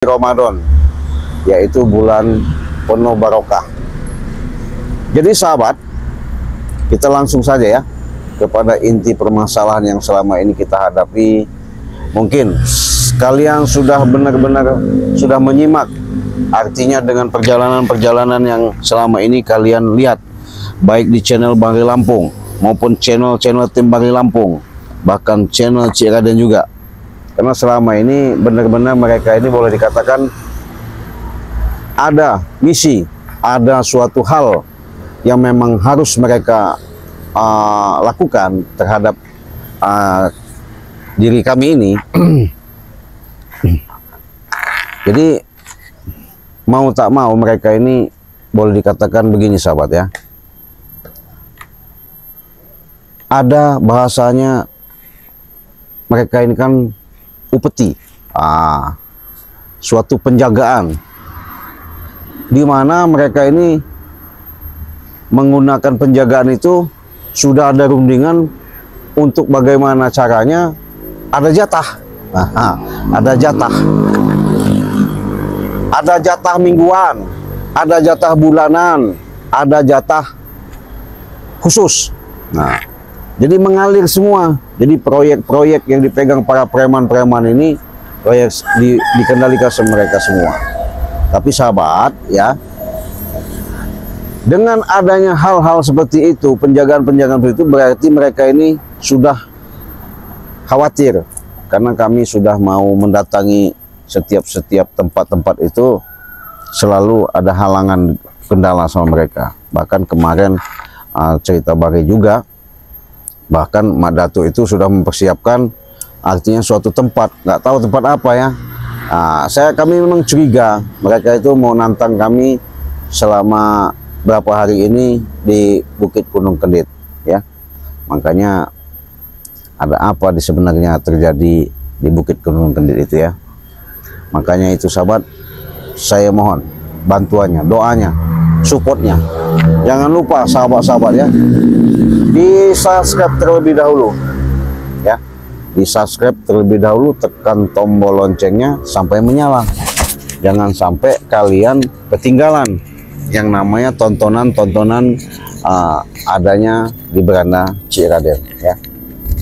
Ramadan, yaitu bulan penuh barokah. Jadi sahabat, kita langsung saja ya kepada inti permasalahan yang selama ini kita hadapi. Mungkin kalian sudah benar-benar sudah menyimak, artinya dengan perjalanan-perjalanan yang selama ini kalian lihat, baik di channel Bari Lampung maupun channel-channel tim Bari Lampung, bahkan channel Cik Raden juga. Karena selama ini benar-benar mereka ini boleh dikatakan ada misi, ada suatu hal yang memang harus mereka lakukan terhadap diri kami ini. Jadi mau tak mau mereka ini boleh dikatakan begini sahabat ya, ada bahasanya mereka ini kan upeti, suatu penjagaan di mana mereka ini menggunakan penjagaan itu sudah ada rundingan untuk bagaimana caranya ada jatah. Ada jatah mingguan, ada jatah bulanan, ada jatah khusus. Nah, jadi mengalir semua. Jadi proyek-proyek yang dipegang para preman-preman ini proyek dikendalikan sama mereka semua. Tapi sahabat ya, dengan adanya hal-hal seperti itu, penjagaan-penjagaan seperti itu, berarti mereka ini sudah khawatir karena kami sudah mau mendatangi setiap tempat-tempat itu, selalu ada halangan kendala sama mereka. Bahkan kemarin cerita Bari juga, bahkan Mak Datuk itu sudah mempersiapkan artinya suatu tempat, nggak tahu tempat apa ya. Kami memang curiga mereka itu mau nantang kami selama berapa hari ini di Bukit Gunung Kendit ya. Makanya ada apa sebenarnya terjadi di Bukit Gunung Kendit itu ya. Makanya itu sahabat, saya mohon bantuannya, doanya, supportnya. Jangan lupa sahabat-sahabat ya, di subscribe terlebih dahulu ya, di subscribe terlebih dahulu, tekan tombol loncengnya sampai menyala. Jangan sampai kalian ketinggalan yang namanya tontonan-tontonan adanya di beranda Cik Raden ya.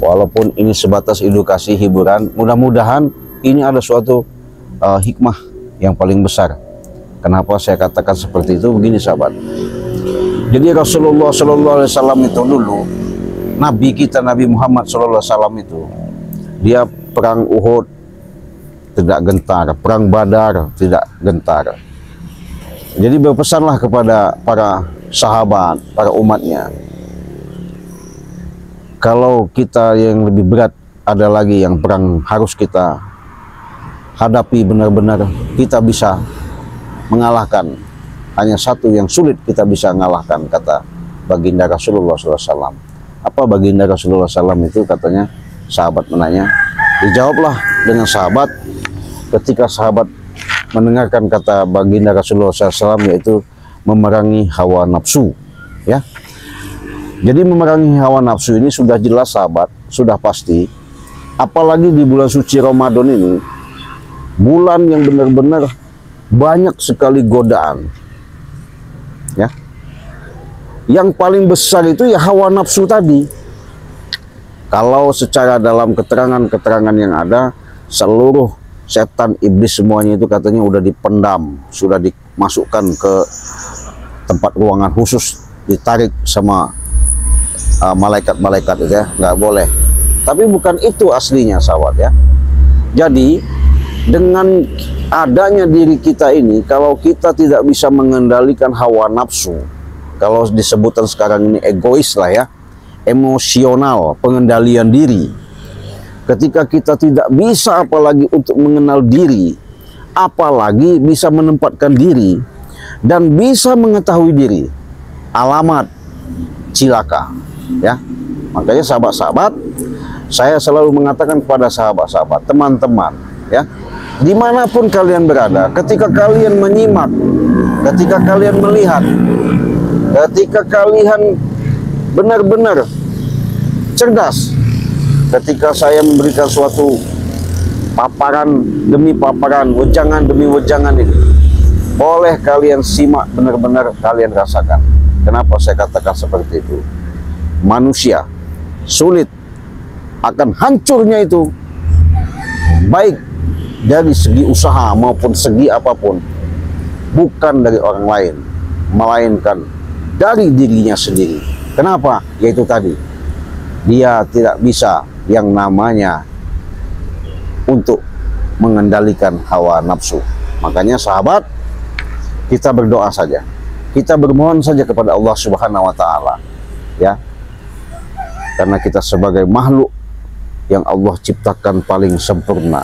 Walaupun ini sebatas edukasi hiburan, mudah-mudahan ini ada suatu hikmah yang paling besar. Kenapa saya katakan seperti itu? Begini sahabat, jadi Rasulullah SAW itu dulu, Nabi kita Nabi Muhammad SAW itu, dia perang Uhud tidak gentar, perang Badar tidak gentar. Jadi berpesanlah kepada para sahabat, para umatnya, kalau kita yang lebih berat ada lagi yang perang harus kita hadapi, benar-benar kita bisa mengalahkan. Hanya satu yang sulit kita bisa mengalahkan, kata baginda Rasulullah SAW. Apa baginda Rasulullah SAW itu? Katanya, sahabat menanya, dijawablah dengan sahabat ketika sahabat mendengarkan kata baginda Rasulullah SAW, yaitu memerangi hawa nafsu ya. Jadi memerangi hawa nafsu ini sudah jelas sahabat, sudah pasti. Apalagi di bulan suci Ramadan ini, bulan yang benar-benar banyak sekali godaan ya. Yang paling besar itu ya hawa nafsu tadi. Kalau secara dalam keterangan-keterangan yang ada, seluruh setan, iblis semuanya itu katanya udah dipendam, sudah dimasukkan ke tempat ruangan khusus, ditarik sama malaikat-malaikat itu ya, nggak boleh. Tapi bukan itu aslinya sahabat ya. Jadi dengan adanya diri kita ini, kalau kita tidak bisa mengendalikan hawa nafsu, kalau disebutkan sekarang ini egois lah ya, emosional, pengendalian diri. Ketika kita tidak bisa apalagi untuk mengenal diri, apalagi bisa menempatkan diri dan bisa mengetahui diri, alamat cilaka ya. Makanya sahabat-sahabat, saya selalu mengatakan kepada sahabat-sahabat, teman-teman ya, dimanapun kalian berada, ketika kalian menyimak, ketika kalian melihat, ketika kalian benar-benar cerdas, ketika saya memberikan suatu paparan demi paparan, wejangan demi wejangan ini, boleh kalian simak, benar-benar kalian rasakan. Kenapa saya katakan seperti itu? Manusia sulit akan hancurnya itu, baik dari segi usaha maupun segi apapun, bukan dari orang lain, melainkan dari dirinya sendiri. Kenapa? Yaitu tadi, dia tidak bisa yang namanya untuk mengendalikan hawa nafsu. Makanya sahabat, kita berdoa saja, kita bermohon saja kepada Allah Subhanahu wa Ta'ala, ya, karena kita sebagai makhluk yang Allah ciptakan paling sempurna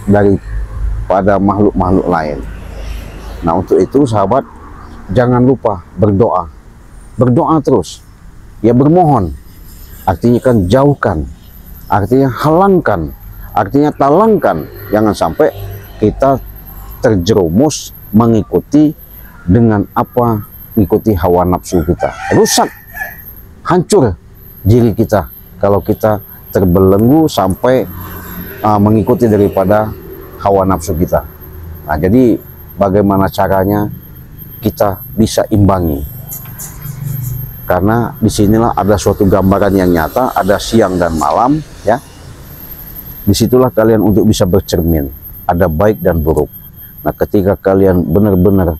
daripada makhluk-makhluk lain. Nah, untuk itu sahabat, jangan lupa berdoa, berdoa terus, ya, bermohon. Artinya kan jauhkan, artinya halangkan, artinya talangkan, jangan sampai kita terjerumus mengikuti dengan apa, mengikuti hawa nafsu kita. Rusak, hancur diri kita kalau kita terbelenggu sampai mengikuti daripada hawa nafsu kita. Nah, jadi bagaimana caranya kita bisa imbangi? Karena disinilah ada suatu gambaran yang nyata, ada siang dan malam, ya. Disitulah kalian untuk bisa bercermin, ada baik dan buruk. Nah, ketika kalian benar-benar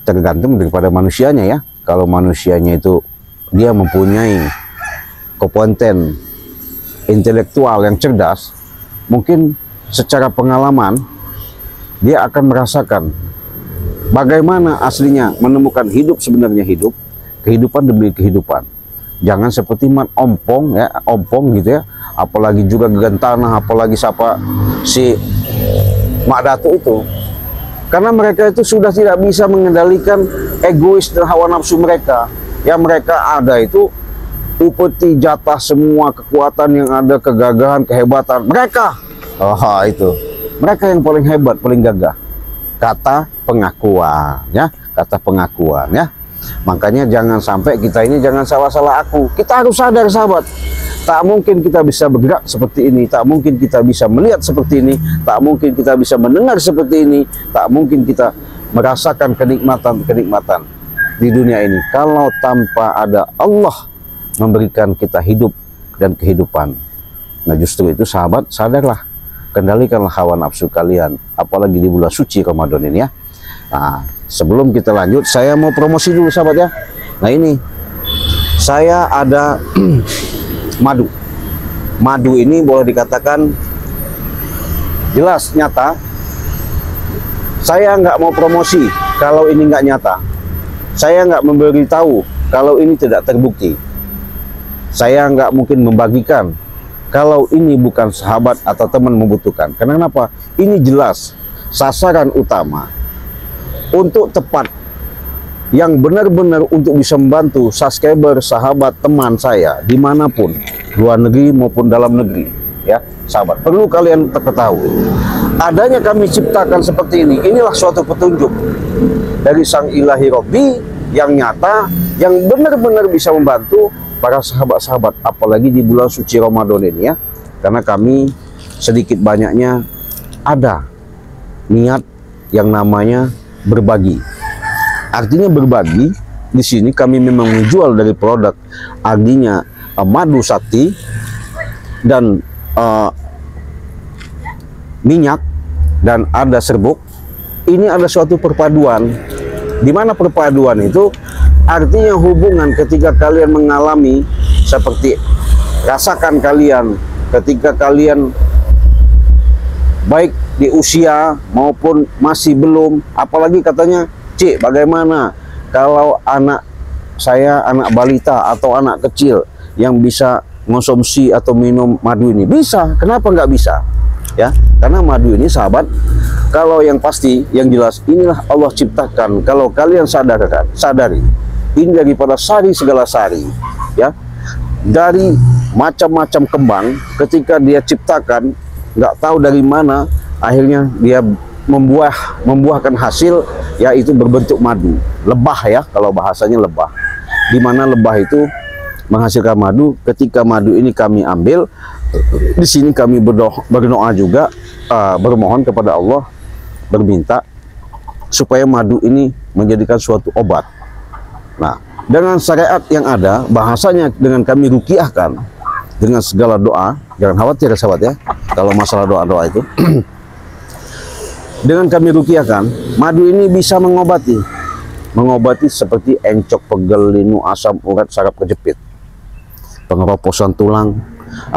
tergantung daripada manusianya, ya. Kalau manusianya itu dia mempunyai kompeten intelektual yang cerdas, mungkin secara pengalaman dia akan merasakan bagaimana aslinya menemukan hidup sebenarnya hidup, kehidupan demi kehidupan. Jangan seperti man ompong, ya, ompong gitu, ya, apalagi juga gegantanah, apalagi siapa si Mak Datu itu, karena mereka itu sudah tidak bisa mengendalikan egois dan hawa nafsu mereka. Ya, mereka ada itu upeti jatah semua kekuatan yang ada, kegagahan, kehebatan mereka. Oh, itu mereka yang paling hebat, paling gagah. Kata pengakuan, ya, kata pengakuan, ya. Makanya jangan sampai kita ini jangan salah-salah aku. Kita harus sadar sahabat, tak mungkin kita bisa bergerak seperti ini, tak mungkin kita bisa melihat seperti ini, tak mungkin kita bisa mendengar seperti ini, tak mungkin kita merasakan kenikmatan-kenikmatan di dunia ini kalau tanpa ada Allah memberikan kita hidup dan kehidupan. Nah, justru itu sahabat, sadarlah, kendalikanlah hawa nafsu kalian, apalagi di bulan suci Ramadan ini, ya. Nah, sebelum kita lanjut, saya mau promosi dulu sahabat, ya. Nah, ini saya ada madu. Madu ini boleh dikatakan jelas nyata. Saya nggak mau promosi kalau ini nggak nyata. Saya nggak memberitahu kalau ini tidak terbukti. Saya nggak mungkin membagikan kalau ini bukan sahabat atau teman membutuhkan. Kenapa? Ini jelas sasaran utama untuk tepat, yang benar-benar untuk bisa membantu subscriber, sahabat, teman saya dimanapun, luar negeri maupun dalam negeri, ya sahabat. Perlu kalian ketahui, adanya kami ciptakan seperti ini, inilah suatu petunjuk dari Sang Ilahi Robbi yang nyata, yang benar-benar bisa membantu para sahabat-sahabat, apalagi di bulan suci Ramadan ini, ya. Karena kami sedikit banyaknya ada niat yang namanya berbagi. Artinya berbagi di sini kami memang menjual dari produk, artinya madu sakti dan minyak, dan ada serbuk. Ini ada suatu perpaduan, di mana perpaduan itu artinya hubungan ketika kalian mengalami seperti rasakan kalian ketika kalian baik di usia maupun masih belum, apalagi katanya, Cik, bagaimana kalau anak saya, anak balita atau anak kecil yang bisa konsumsi atau minum madu ini? Bisa, kenapa nggak bisa? Ya, karena madu ini sahabat, kalau yang pasti, yang jelas, inilah Allah ciptakan. Kalau kalian sadari, ini daripada sari segala sari, ya, dari macam-macam kembang, ketika dia ciptakan, nggak tahu dari mana, akhirnya dia membuahkan hasil, yaitu berbentuk madu, lebah, ya, kalau bahasanya lebah. Di mana lebah itu menghasilkan madu. Ketika madu ini kami ambil, di sini kami berdoa juga, bermohon kepada Allah, berminta supaya madu ini menjadikan suatu obat. Nah, dengan syariat yang ada, bahasanya dengan kami ruqyahkan dengan segala doa. Jangan khawatir sahabat ya, kalau masalah doa-doa itu. Dengan kami ruqyahkan, madu ini bisa mengobati seperti encok, pegel, linu, asam urat, saraf kejepit, pengeroposan tulang,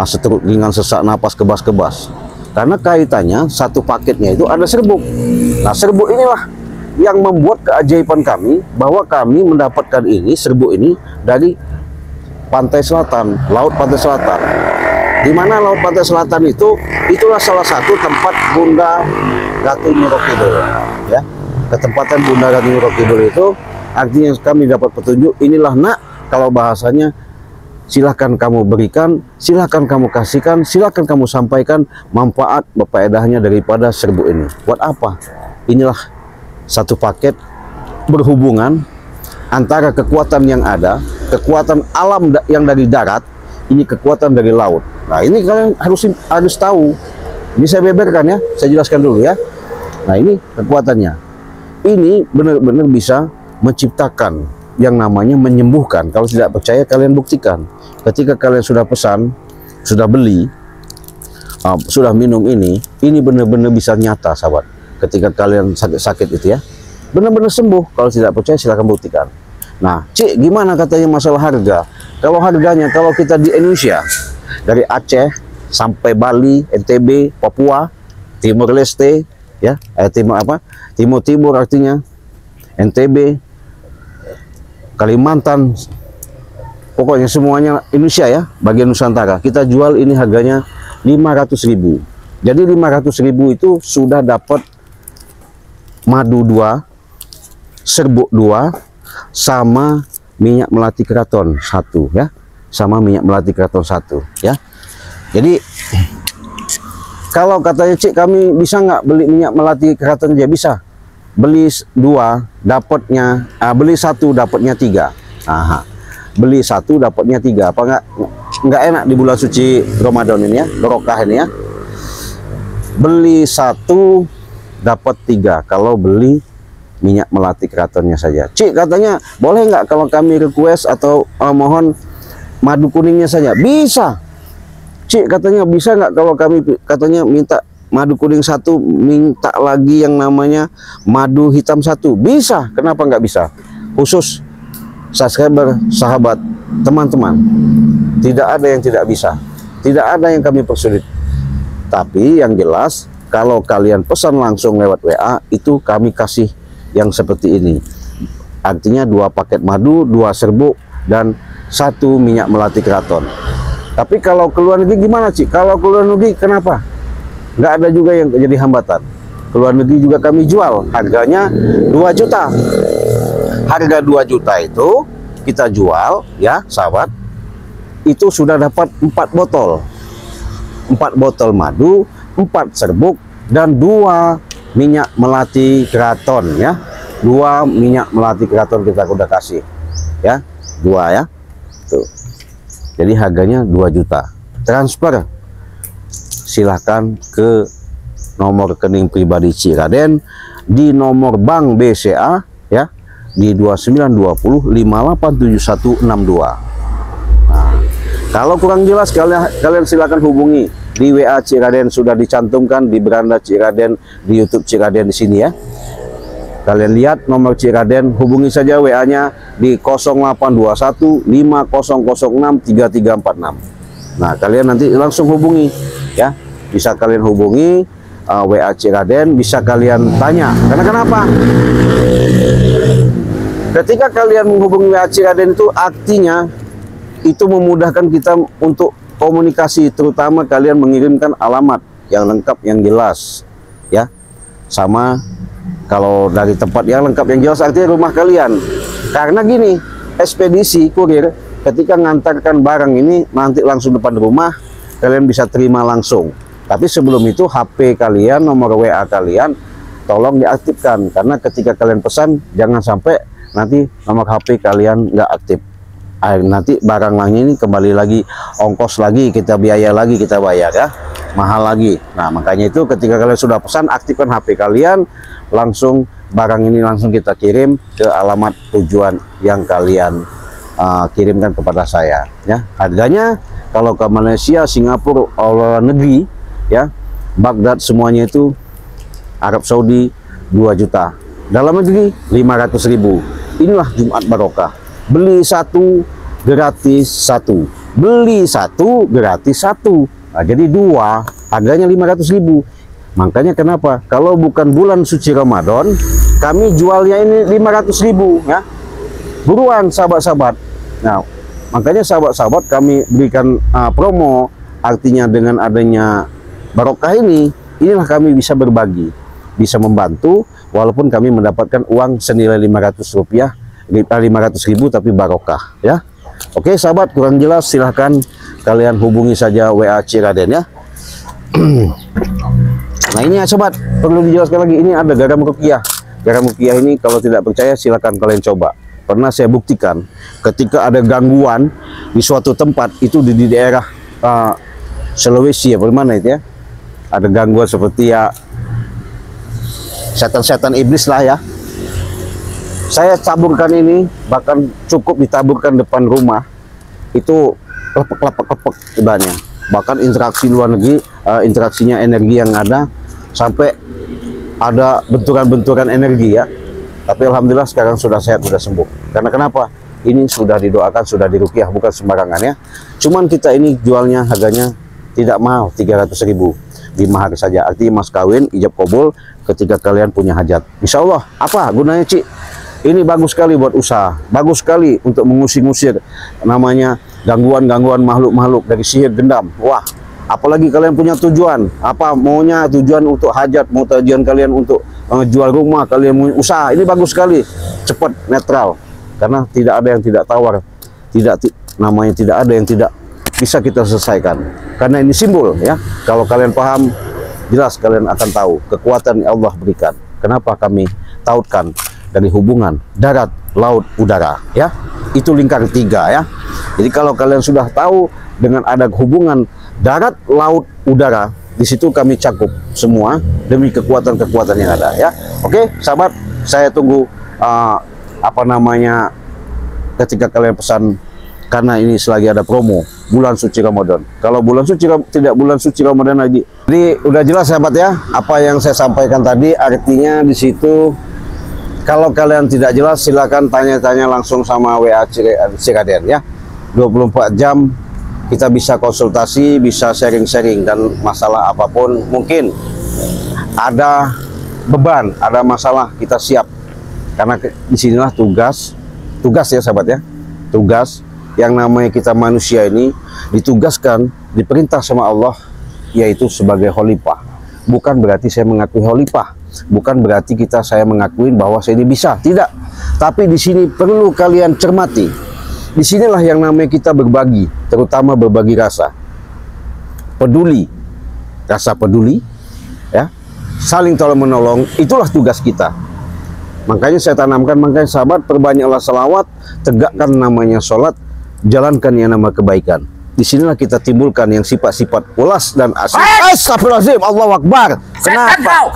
setruk ringan, sesak napas, kebas-kebas. Karena kaitannya satu paketnya itu ada serbuk. Nah, serbuk inilah yang membuat keajaiban kami, bahwa kami mendapatkan ini, serbuk ini dari pantai selatan, laut pantai selatan. Di mana laut pantai selatan itu, itulah salah satu tempat Bunda Ratu Nyiro Kidul, ya. Ketempatan Bunda Ratu Nyiro Kidul itu artinya kami dapat petunjuk, inilah nak, kalau bahasanya, silahkan kamu berikan, silahkan kamu kasihkan, silahkan kamu sampaikan manfaat faedahnya daripada serbuk ini. Buat apa? Inilah satu paket berhubungan antara kekuatan yang ada, kekuatan alam yang dari darat, ini kekuatan dari laut. Nah, ini kalian harus tahu. Ini saya beberkan ya, saya jelaskan dulu ya. Nah, ini kekuatannya. Ini benar-benar bisa menciptakan yang namanya menyembuhkan. Kalau tidak percaya, kalian buktikan. Ketika kalian sudah pesan, sudah beli, sudah minum ini benar-benar bisa nyata sahabat. Ketika kalian sakit-sakit itu ya, benar-benar sembuh. Kalau tidak percaya, silahkan buktikan. Nah, Cik, gimana katanya masalah harga? Kalau harganya, kalau kita di Indonesia, dari Aceh sampai Bali, NTB, Papua, Timur Leste, ya, Timur artinya, NTB, Kalimantan, pokoknya semuanya Indonesia ya, bagian Nusantara, kita jual ini harganya 500.000. Jadi 500.000 itu sudah dapat madu 2, serbuk 2, sama minyak melati keraton 1 ya, sama minyak melati keraton 1 ya. Jadi kalau katanya Cik, kami bisa nggak beli minyak melati keraton aja? Bisa. Beli 2 dapatnya, beli 1 dapatnya 3. Aha. Beli 1 dapatnya 3. Apa nggak enak di bulan suci Ramadan ini ya, barokah ini ya. Beli 1 dapat 3 kalau beli minyak melati keratonnya saja. Cik, katanya boleh nggak kalau kami request atau mohon madu kuningnya saja? Bisa. Cik, katanya bisa nggak kalau kami katanya minta madu kuning 1, minta lagi yang namanya madu hitam 1? Bisa. Kenapa nggak bisa? Khusus subscriber, sahabat, teman-teman, tidak ada yang tidak bisa, tidak ada yang kami persulit. Tapi yang jelas, kalau kalian pesan langsung lewat WA, itu kami kasih yang seperti ini. Artinya 2 paket madu, 2 serbuk, dan 1 minyak melati keraton. Tapi kalau ke luar negeri gimana Cik? Kalau ke luar negeri kenapa? Nggak ada juga yang jadi hambatan. Ke luar negeri juga kami jual, harganya 2 juta. Harga 2 juta itu kita jual ya sahabat, itu sudah dapat 4 botol. 4 botol madu, 4 serbuk, dan 2 minyak melati keraton ya. 2 minyak melati keraton kita udah kasih ya, 2 ya. Tuh. Jadi harganya 2 juta. Transfer silahkan ke nomor rekening pribadi Cik Raden di nomor bank BCA ya, di 2920587162. Nah, kalau kurang jelas kalian silakan hubungi di WA Cik Raden, sudah dicantumkan di beranda Cik Raden di YouTube Cik Raden di sini ya. Kalian lihat nomor Cik Raden, hubungi saja WA-nya di 082150063346. Nah, kalian nanti langsung hubungi ya. Bisa kalian hubungi WA Cik Raden, bisa kalian tanya. Karena kenapa? Ketika kalian menghubungi WA Cik Raden itu artinya itu memudahkan kita untuk komunikasi, terutama kalian mengirimkan alamat yang lengkap, yang jelas ya. Sama kalau dari tempat yang lengkap, yang jelas artinya rumah kalian. Karena gini, ekspedisi kurir ketika ngantarkan barang ini nanti langsung depan rumah, kalian bisa terima langsung. Tapi sebelum itu HP kalian, nomor WA kalian tolong diaktifkan, karena ketika kalian pesan jangan sampai nanti nomor HP kalian nggak aktif nanti barang lainnya ini kembali lagi, ongkos lagi, kita biaya lagi, kita bayar ya, mahal lagi. Nah makanya itu ketika kalian sudah pesan, aktifkan HP kalian, langsung barang ini langsung kita kirim ke alamat tujuan yang kalian kirimkan kepada saya ya. Harganya kalau ke Malaysia, Singapura, luar negeri ya, Baghdad semuanya itu, Arab Saudi 2 juta, dalam negeri 500.000. Inilah Jumat Barokah, beli satu gratis satu, beli satu gratis satu. Nah, jadi 2 harganya 500.000. Makanya kenapa kalau bukan bulan suci Ramadan kami jualnya ini 500.000 ya. Buruan sahabat-sahabat. Nah makanya sahabat-sahabat kami berikan promo, artinya dengan adanya barokah ini, inilah kami bisa berbagi, bisa membantu, walaupun kami mendapatkan uang senilai 500.000 tapi barokah ya. Oke sahabat, kurang jelas silahkan kalian hubungi saja WA Ciraden ya. Nah ini ya sobat, perlu dijelaskan lagi, ini ada garam rukiah. Garam rukiah ini kalau tidak percaya silahkan kalian coba. Pernah saya buktikan ketika ada gangguan di suatu tempat itu di daerah Sulawesi ya, bagaimana itu ya, ada gangguan seperti ya setan-setan iblis lah ya. Saya taburkan ini, bahkan cukup ditaburkan depan rumah, itu lepek-lepek ibanya. Bahkan interaksi luar negeri, interaksinya energi yang ada, sampai ada benturan-benturan energi ya. Tapi alhamdulillah sekarang sudah sehat, sudah sembuh. Karena kenapa? Ini sudah didoakan, sudah diruqyah, bukan sembarangan ya. Cuman kita ini jualnya harganya tidak mahal, 300.000 di mahar saja. Artinya mas kawin, ijab kabul ketika kalian punya hajat. Insya Allah. Apa gunanya Ci? Ini bagus sekali buat usaha, bagus sekali untuk mengusir-ngusir namanya gangguan-gangguan makhluk-makhluk dari sihir gendam. Wah, apalagi kalian punya tujuan, apa maunya tujuan untuk hajat, mau tujuan kalian untuk jual rumah, kalian mau usaha, ini bagus sekali, cepat, netral, karena tidak ada yang tidak tawar, namanya tidak ada yang tidak bisa kita selesaikan, karena ini simbol ya. Kalau kalian paham, jelas kalian akan tahu kekuatan yang Allah berikan. Kenapa kami tautkan dari hubungan darat, laut, udara ya, itu lingkar 3 ya. Jadi kalau kalian sudah tahu dengan ada hubungan darat, laut, udara, di situ kami cakup semua demi kekuatan-kekuatan yang ada ya. Oke sahabat, saya tunggu apa namanya ketika kalian pesan, karena ini selagi ada promo bulan suci Ramadan. Kalau bulan suci tidak bulan suci Ramadan lagi. Jadi udah jelas sahabat ya apa yang saya sampaikan tadi. Artinya di situ kalau kalian tidak jelas silakan tanya-tanya langsung sama WA Ciraden ya. 24 jam kita bisa konsultasi, bisa sharing-sharing, dan masalah apapun mungkin ada beban, ada masalah, kita siap. Karena disinilah tugas ya sahabat ya, tugas yang namanya kita manusia ini ditugaskan, diperintah sama Allah, yaitu sebagai khalifah. Bukan berarti saya mengakui khalifah, bukan berarti saya mengakui bahwa saya ini bisa, tidak. Tapi di sini perlu kalian cermati. Disinilah yang namanya kita berbagi, terutama berbagi rasa peduli, rasa peduli ya, saling tolong menolong, itulah tugas kita. Makanya saya tanamkan, makanya sahabat, perbanyaklah salawat, tegakkan namanya sholat, jalankan yang nama kebaikan. Disinilah kita timbulkan yang sifat-sifat ulas dan asli. Astagfirullahaladzim, Allahu Akbar.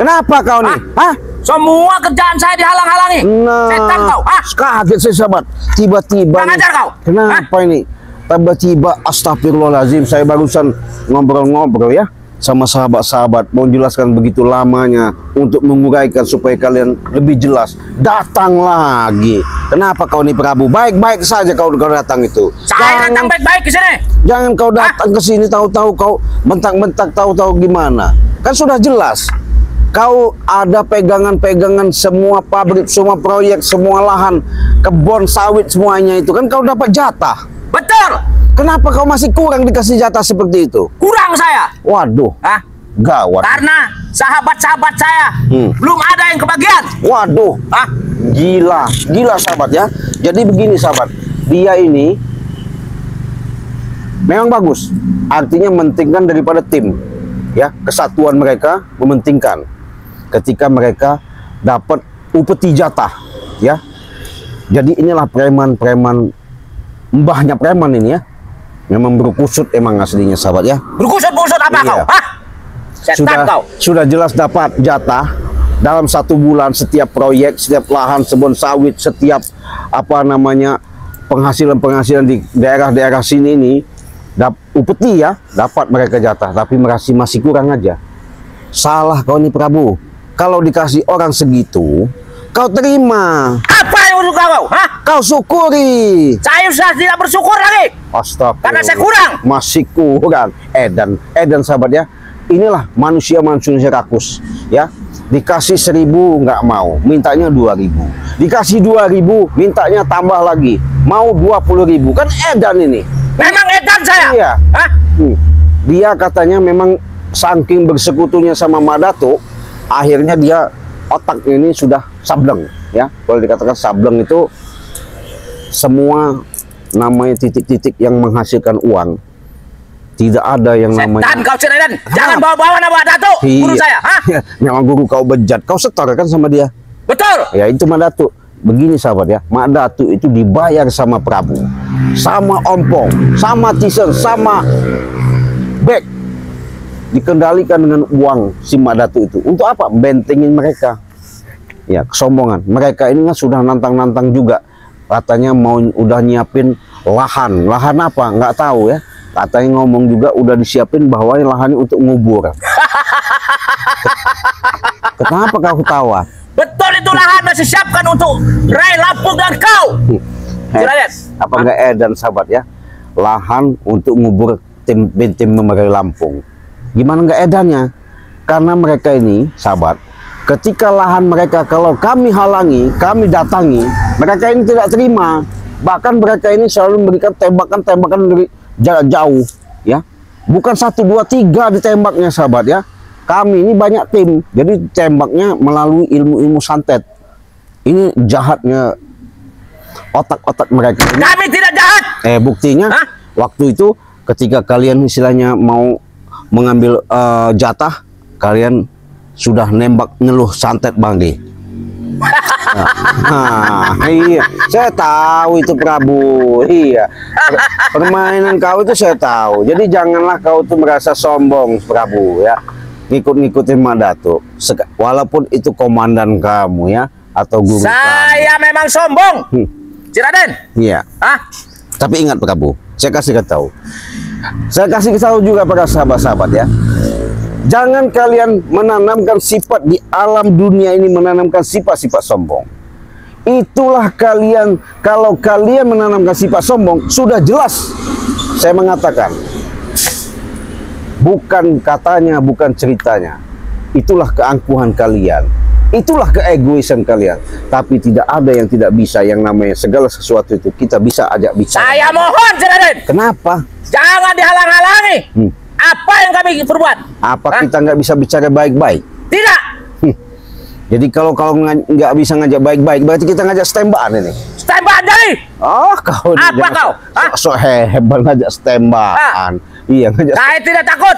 Kenapa kau nih? Hah? Semua kerjaan saya dihalang-halangi. Nah, setan kau. Kaget saya sahabat. Tiba-tiba. Ngajar kau. Kenapa ini? Tiba-tiba astagfirullahaladzim. Saya barusan ngobrol-ngobrol ya sama sahabat-sahabat, mau jelaskan begitu lamanya untuk menguraikan supaya kalian lebih jelas. Datang lagi. Kenapa kau nih Prabu? Baik-baik saja kau datang itu. Saya datang baik-baik ke sini. Jangan kau datang ke sini tahu-tahu kau bentak-bentak, tahu-tahu gimana? Kan sudah jelas. Kau ada pegangan-pegangan semua pabrik, semua proyek, semua lahan, kebun sawit semuanya itu kan kau dapat jatah. Betul. Kenapa kau masih kurang dikasih jatah seperti itu? Kurang saya. Waduh. Hah? Gawat. Karena sahabat-sahabat saya belum ada yang kebagian. Waduh. Hah? Gila sahabat ya. Jadi begini sahabat, dia ini memang bagus. Artinya mementingkan daripada tim. Ya, kesatuan mereka mementingkan. Ketika mereka dapat upeti jatah, ya. Jadi inilah preman-preman mbahnya preman ini ya. Memang berkusut emang aslinya sahabat ya. Berkusut-kusut apa Iya. kau? Hah? Setan kau. Sudah jelas dapat jatah dalam 1 bulan, setiap proyek, setiap lahan kebun sawit, setiap apa namanya penghasilan di daerah-daerah sini ini upeti ya, dapat mereka jatah, tapi masih kurang aja. Salah kau nih Prabu. Kalau dikasih orang segitu, kau terima. Apa yang untuk kau? Hah? Kau syukuri. Saya sudah tidak bersyukur lagi. Astagfirullah. Karena saya kurang. Masih kurang. Edan sahabat ya. Inilah manusia rakus ya. Dikasih 1.000 nggak mau, mintanya 2.000. Dikasih 2.000, mintanya tambah lagi, mau 20.000. Kan edan ini. Memang edan saya. Iya. Hah? Dia katanya memang saking bersekutunya sama Mak Datuk, akhirnya dia otaknya ini sudah sableng ya. Kalau dikatakan sableng itu semua namanya titik-titik yang menghasilkan uang. Tidak ada yang namanya. Setan kau Ciraden. Jangan bawa-bawa nama Datuk, guru saya. Hah? Memang guru kau bejat, kau setor kan sama dia. Betul. Ya itu Mak Datuk. Begini sahabat ya, Mak Datuk itu dibayar sama Prabu, sama ompong, sama tisen, sama bag, dikendalikan dengan uang si Mak Datuk itu. Untuk apa? Bentengin mereka. Ya, kesombongan. Mereka ini kan sudah nantang-nantang juga. Katanya mau udah nyiapin lahan. Lahan apa? Nggak tahu ya. Katanya ngomong juga udah disiapin bahwa lahannya untuk ngubur. Kenapa kau ketawa? Betul, itu lahan masih siapkan untuk Rai Lampung dan kau. Ciraden. Apa enggak edan sahabat ya? Lahan untuk ngubur tim Rai Lampung. Gimana enggak edannya? Karena mereka ini sahabat, ketika lahan mereka kalau kami halangi, kami datangi, mereka ini tidak terima. Bahkan mereka ini selalu memberikan tembakan-tembakan dari jarak jauh ya. Bukan 1, 2, 3 ditembaknya sahabat ya. Kami ini banyak tim, jadi tembaknya melalui ilmu-ilmu santet. Ini jahatnya otak-otak mereka ini. Kami tidak jahat. Buktinya Hah? waktu itu ketika kalian istilahnya mau mengambil jatah, kalian sudah nembak nyeluh santet Bang Di. Iya, saya tahu itu Prabu. Iya, permainan kau itu saya tahu. Jadi janganlah kau tuh merasa sombong Prabu ya, ngikut-ngikutin Mak Datuk. Walaupun itu komandan kamu ya, atau guru Saya memang sombong. Ciraden. Iya. Hah? Tapi ingat Prabu, saya kasih tahu. Saya kasih tahu juga pada sahabat-sahabat ya. Jangan kalian menanamkan sifat di alam dunia ini, menanamkan sifat-sifat sombong. Itulah kalian, kalau kalian menanamkan sifat sombong, sudah jelas saya mengatakan, bukan katanya, bukan ceritanya. Itulah keangkuhan kalian, itulah keegoisan kalian. Tapi tidak ada yang tidak bisa, yang namanya segala sesuatu itu kita bisa ajak bicara. Saya mohon Ciraden. Kenapa? Jangan dihalang-halangi. Apa yang kami perbuat? Apa Hah? kita nggak bisa bicara baik-baik? Tidak. Jadi kalau nggak bisa ngajak baik-baik, berarti kita ngajak stembakan ini. Tembak dari. Oh, kau ini Apa jangan kau? Hah? sok hebat ngajak stembakan. Iya, ngajak. Saya tidak takut.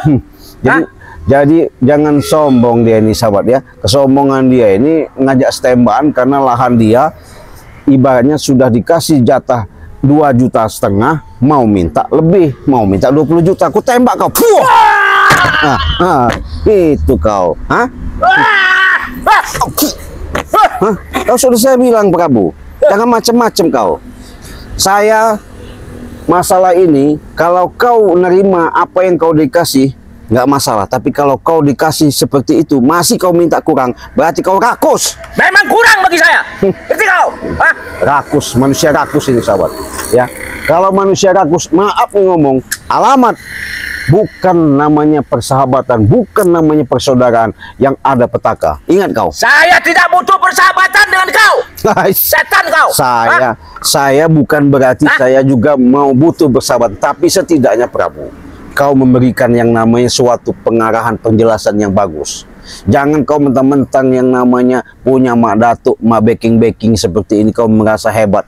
Jadi jangan sombong dia ini sahabat ya. Kesombongan dia ini ngajak stembakan karena lahan dia ibaratnya sudah dikasih jatah 2,5 juta, mau minta lebih, mau minta 20 juta, aku tembak kau. Puh! Itu kau. Hah? Kau sudah saya bilang Prabu, jangan macam-macam kau. Saya masalah ini, kalau kau nerima apa yang kau dikasih, nggak masalah. Tapi kalau kau dikasih seperti itu, masih kau minta kurang, berarti kau rakus. Memang kurang bagi saya. Ngerti kau? Hah? Rakus, manusia rakus ini sahabat ya. Kalau manusia rakus, maaf ngomong, alamat bukan namanya persahabatan, bukan namanya persaudaraan, yang ada petaka. Ingat kau. Saya tidak butuh persahabatan dengan kau. Setan kau. Saya bukan berarti saya juga mau butuh bersahabat, tapi setidaknya Prabu, kau memberikan yang namanya suatu pengarahan, penjelasan yang bagus. Jangan kau mentang-mentang yang namanya punya Mak Datuk, Mak backing seperti ini, kau merasa hebat.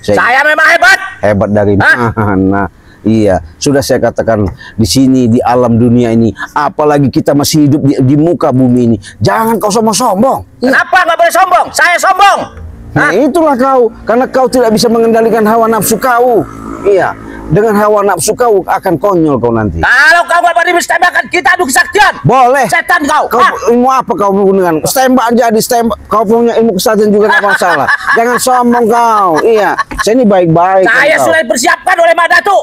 Saya memang hebat. Hebat dari mana? Iya, sudah saya katakan di sini, di alam dunia ini, apalagi kita masih hidup di muka bumi ini, jangan kau sombong-sombong. Kenapa nggak boleh sombong? Saya sombong. Nah itulah kau, karena kau tidak bisa mengendalikan hawa nafsu kau. Iya, dengan hawa nafsu kau akan konyol kau nanti. Kalau kau nggak berani tembakan, kita adu kesaktian. Boleh. Setan kau. Kau ilmu apa kau menggunakan? Tembak jadi tembak. Kau punya ilmu kesaktian juga nggak masalah. Jangan sombong kau. Iya, saya ini baik-baik. Saya kau. sudah dipersiapkan oleh Mak Datuk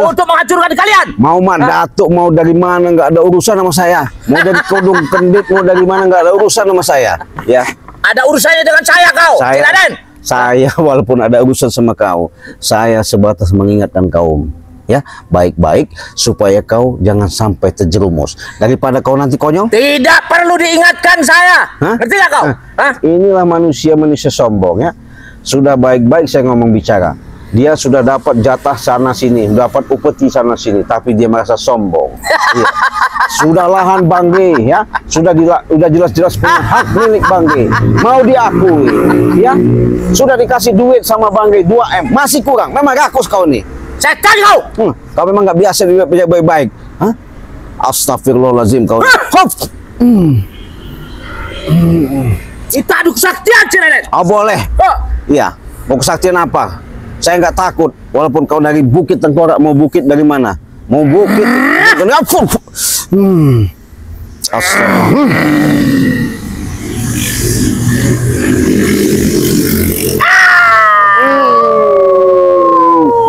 untuk menghancurkan kalian. Mau Mak Datuk, mau dari mana, nggak ada urusan sama saya. Mau dari Kodong Kendit, mau dari mana, nggak ada urusan sama saya. Ya. Ada urusannya dengan saya kau, Ciraden. Saya walaupun ada urusan sama kau, saya sebatas mengingatkan kau, ya, baik-baik supaya kau jangan sampai terjerumus. Daripada kau nanti konyol. Tidak perlu diingatkan saya. Hah? Ngerti gak kau? Hah? Inilah manusia sombong, ya. Sudah baik-baik saya ngomong bicara. Dia sudah dapat jatah sana sini, dapat upeti sana sini, tapi dia merasa sombong. Iya. Sudah lahan Bangge, ya, sudah jelas-jelas punya hak milik Bangge, mau diakui, ya, sudah dikasih duit sama Bangge 2M, masih kurang. Memang rakus kau nih. Setan kau. Kau memang nggak biasa baik-baik. Hah? Astagfirullahaladzim kau. Kita adu kesaktian, Ciraden. Oh boleh. Iya. Mau kesaktian apa? Saya nggak takut. Walaupun kau dari Bukit Tengkorak, mau bukit dari mana? Mau bukit.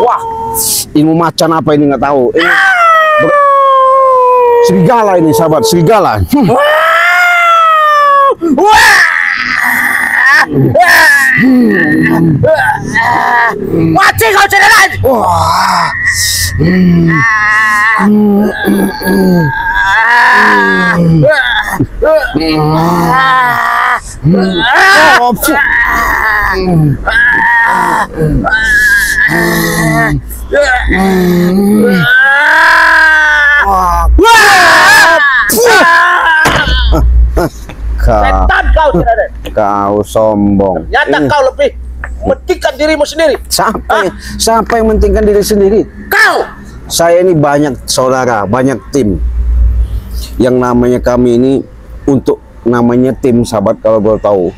Wah, ilmu macan apa ini nggak tahu. Ini serigala ini, sahabat, serigala. Mati kau, Ciraden. Wah. Setan kau, Ciraden. Kau sombong. Ternyata kau lebih mementingkan dirimu sendiri. Siapa yang mementingkan diri sendiri? Kau. Saya ini banyak saudara, banyak tim. Yang namanya kami ini untuk namanya tim, sahabat, kalau boleh tahu.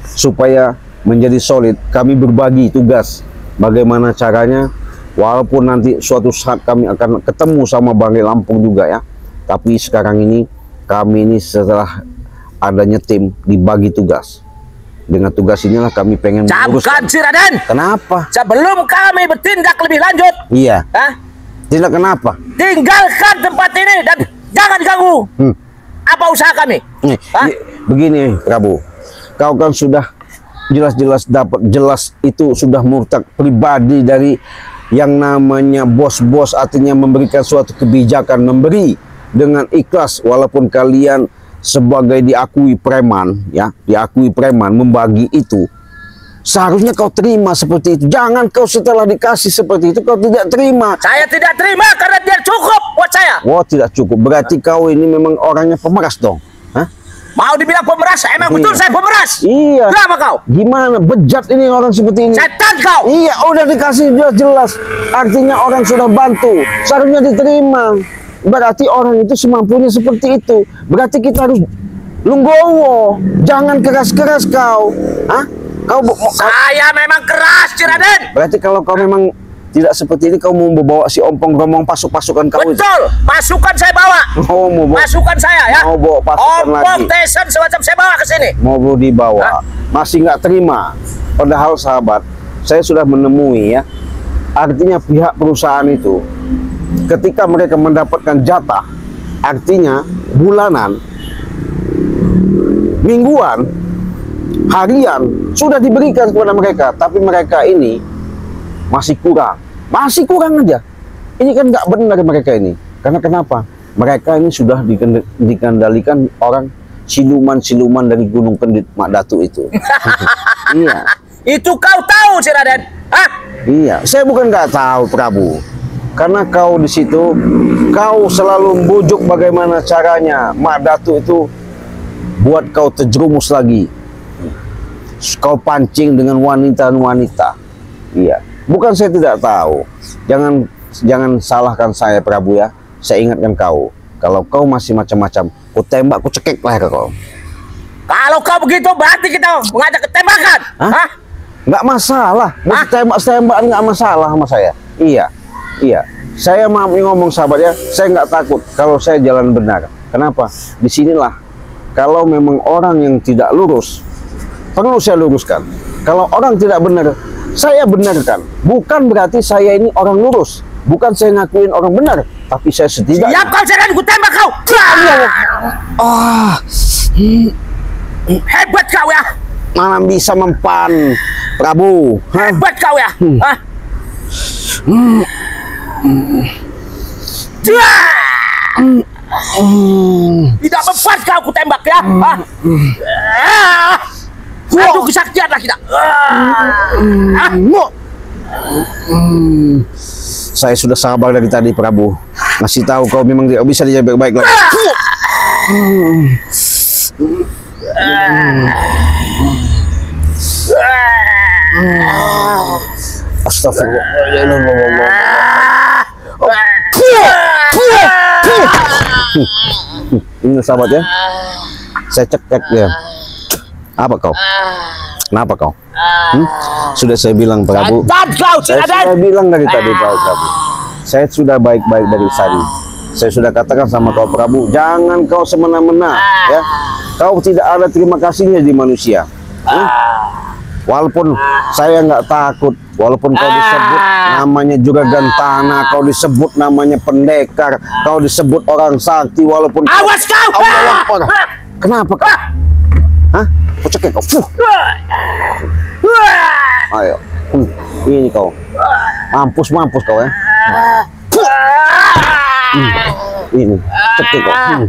Supaya menjadi solid, kami berbagi tugas. Bagaimana caranya, walaupun nanti suatu saat kami akan ketemu sama Bangge Lampung juga, ya. Tapi sekarang ini, kami ini setelah adanya tim dibagi tugas. Dengan tugas inilah kami pengen Camkan, Ciraden. Kenapa? Sebelum kami bertindak lebih lanjut. Iya. Hah? Tidak kenapa? Tinggalkan tempat ini dan jangan ganggu apa usaha kami. Hah? Begini, Prabu. Kau kan sudah jelas-jelas dapat, jelas itu sudah murtad pribadi dari yang namanya bos-bos, artinya memberikan suatu kebijakan, memberi dengan ikhlas walaupun kalian sebagai diakui preman, ya, diakui preman, membagi itu. Seharusnya kau terima seperti itu. Jangan kau setelah dikasih seperti itu kau tidak terima. Saya tidak terima karena dia cukup buat saya. Wah, tidak cukup. Berarti kau ini memang orangnya pemeras dong. Hah? Mau dibilang pemeras, emang betul saya pemeras. Iya. Kenapa kau? Gimana? Bejat ini orang seperti ini. Setan kau. Iya, udah dikasih jelas-jelas. Artinya orang sudah bantu. Seharusnya diterima. Berarti orang itu semampunya seperti itu. Berarti kita harus lunggowo. Jangan keras-keras kau. Hah? Saya memang keras, Ciraden. Berarti kalau kau memang tidak seperti ini, kau mau membawa si ompong-rompong pasukan kau. Betul, pasukan saya bawa. Oh, mau bawa pasukan saya, ya. Mau bawa pasukan ompong, lagi. Tyson semacam saya bawa ke sini. Mau dibawa. Hah? Masih nggak terima. Padahal sahabat, saya sudah menemui, ya. Artinya pihak perusahaan itu ketika mereka mendapatkan jatah, artinya bulanan, mingguan, harian sudah diberikan kepada mereka, tapi mereka ini masih kurang aja. Ini kan nggak benar mereka ini. Karena kenapa? Mereka ini sudah dikendalikan orang siluman-siluman dari Gunung Kendit Mak Datuk itu. Iya. Itu kau tahu, Ciraden? Hah? Iya. Saya bukan nggak tahu, Prabu. Karena kau di situ, kau selalu membujuk bagaimana caranya Mak Datuk itu buat kau terjerumus lagi. Kau pancing dengan wanita-wanita. Iya. Bukan saya tidak tahu. Jangan salahkan saya, Prabu, ya. Saya ingatkan kau. Kalau kau masih macam-macam, ku tembak, ku cekek leher kau. Kalau kau begitu berarti kita mengajak ketembakan. Hah? Hah? nggak masalah. Tembak-tembakan nggak masalah sama saya. Iya. Saya mau ngomong sahabat ya, saya nggak takut kalau saya jalan benar. Kenapa? Disinilah kalau memang orang yang tidak lurus perlu saya luruskan. Kalau orang tidak benar, saya benarkan. Bukan berarti saya ini orang lurus. Bukan saya ngakuin orang benar, tapi saya setidaknya. Siap kau sekarang, gue tembak kau. Hebat kau ya. Mana bisa mempan, Prabu? Hebat kau ya. Tidak mempan kau, ku tembak ya. Aduh, kesaktian lah kita. Saya sudah sabar dari tadi, Prabu. Masih tahu kau memang tidak bisa dijaga baik-baik lagi. Astagfirullah. Ini sahabat ya. Saya cek dia. Apa kau? Kenapa kau? Sudah saya bilang, Prabu. Saya sudah bilang dari tadi, Prabu. Saya sudah baik-baik dari tadi. Saya sudah katakan sama kau, Prabu, jangan kau semena-mena, ya. Kau tidak ada terima kasihnya di manusia. Walaupun saya nggak takut, walaupun kau disebut namanya juragan tanah, kau disebut namanya pendekar, kau disebut orang sakti, walaupun awas kau. Kenapa kau? Hah? Kocek kau. Ayo. Ini kau. Mampus kau ya. Ini. Cekik kau.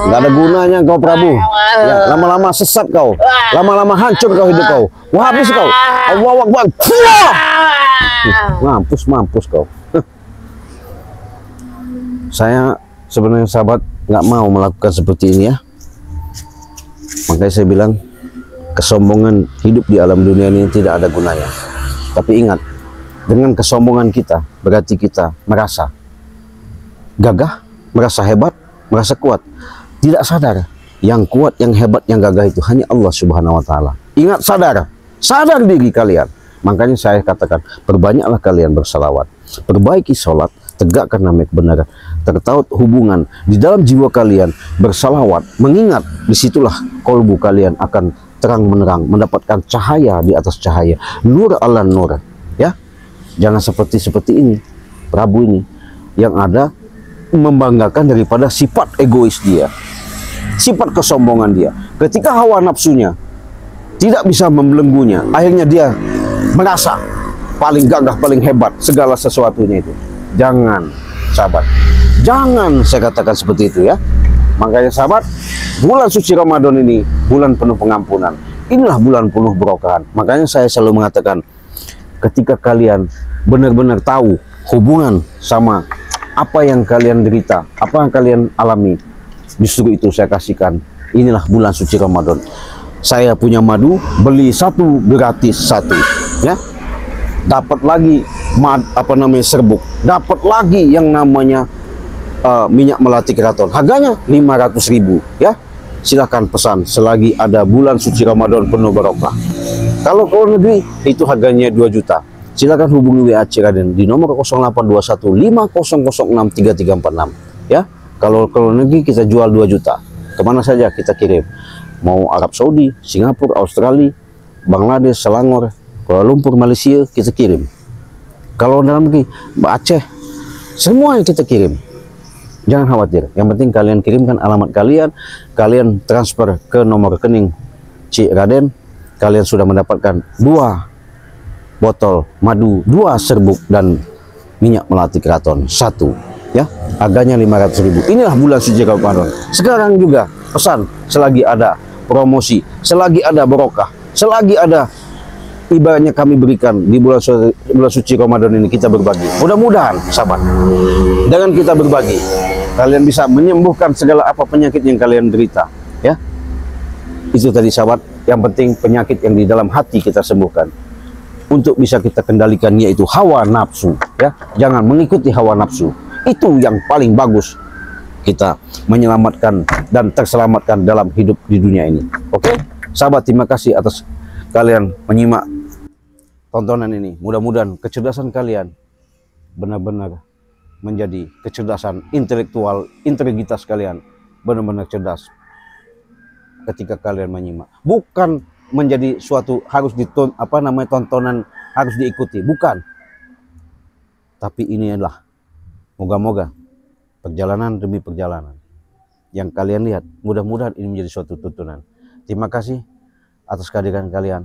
Nggak ada gunanya kau, Prabu. Ya, lama-lama sesat kau. Lama-lama hancur kau hidup kau. Wah, habis kau. Allahu Akbar. Mampus kau. Saya sebenarnya sahabat nggak mau melakukan seperti ini ya. Makanya saya bilang kesombongan hidup di alam dunia ini tidak ada gunanya. Tapi ingat, dengan kesombongan kita berarti kita merasa gagah, merasa hebat, merasa kuat. Tidak sadar yang kuat, yang hebat, yang gagah itu hanya Allah Subhanahu wa Ta'ala. Ingat, sadar diri kalian. Makanya saya katakan, perbanyaklah kalian bersalawat, perbaiki sholat, tegakkan nama kebenaran, tertaut hubungan di dalam jiwa kalian, bersalawat, mengingat disitulah kolbu kalian akan terang menerang, mendapatkan cahaya di atas cahaya, nur ala nur, ya. Jangan seperti ini, Prabu ini yang ada membanggakan daripada sifat egois dia, sifat kesombongan dia. Ketika hawa nafsunya tidak bisa membelenggunya, akhirnya dia merasa paling gagah, paling hebat segala sesuatunya itu. Jangan, sahabat, jangan saya katakan seperti itu ya. Makanya sahabat, bulan suci Ramadan ini bulan penuh pengampunan. Inilah bulan penuh berkahan. Makanya saya selalu mengatakan, ketika kalian benar-benar tahu hubungan sama apa yang kalian derita, apa yang kalian alami, justru itu saya kasihkan. Inilah bulan suci Ramadan. Saya punya madu, beli satu gratis satu, ya. Dapat lagi serbuk, dapat lagi yang namanya minyak melati keraton, harganya 500.000 ya. Silahkan pesan selagi ada bulan suci Ramadan penuh barokah. Kalau ke luar negeri itu harganya 2 juta. Silahkan hubungi WA Raden di nomor 0821 5006 3346 ya. Kalau ke luar negeri kita jual 2 juta, kemana saja kita kirim, mau Arab Saudi, Singapura, Australia, Bangladesh, Selangor, Kuala Lumpur, Malaysia, kita kirim. Kalau dalam negeri, Aceh, semua yang kita kirim. Jangan khawatir, yang penting kalian kirimkan alamat kalian, kalian transfer ke nomor rekening Cik Raden, kalian sudah mendapatkan 2 botol madu, 2 serbuk, dan minyak melati keraton 1 ya. Harganya 500.000. Inilah bulan suci Ramadan. Sekarang juga pesan, selagi ada promosi, selagi ada barokah, selagi ada ibaratnya kami berikan di bulan suci Ramadan ini, kita berbagi. Mudah-mudahan sahabat, dengan kita berbagi, kalian bisa menyembuhkan segala apa penyakit yang kalian derita ya. Itu tadi sahabat, yang penting penyakit yang di dalam hati kita sembuhkan. Untuk bisa kita kendalikan, yaitu hawa nafsu ya. Jangan mengikuti hawa nafsu. Itu yang paling bagus kita menyelamatkan dan terselamatkan dalam hidup di dunia ini. Oke? Sahabat, terima kasih atas kalian menyimak tontonan ini. Mudah-mudahan kecerdasan kalian benar-benar menjadi kecerdasan intelektual, integritas kalian benar-benar cerdas ketika kalian menyimak. Bukan menjadi suatu harus tontonan harus diikuti, bukan. Tapi ini adalah moga-moga perjalanan demi perjalanan yang kalian lihat, mudah-mudahan ini menjadi suatu tuntunan. Terima kasih atas kehadiran kalian.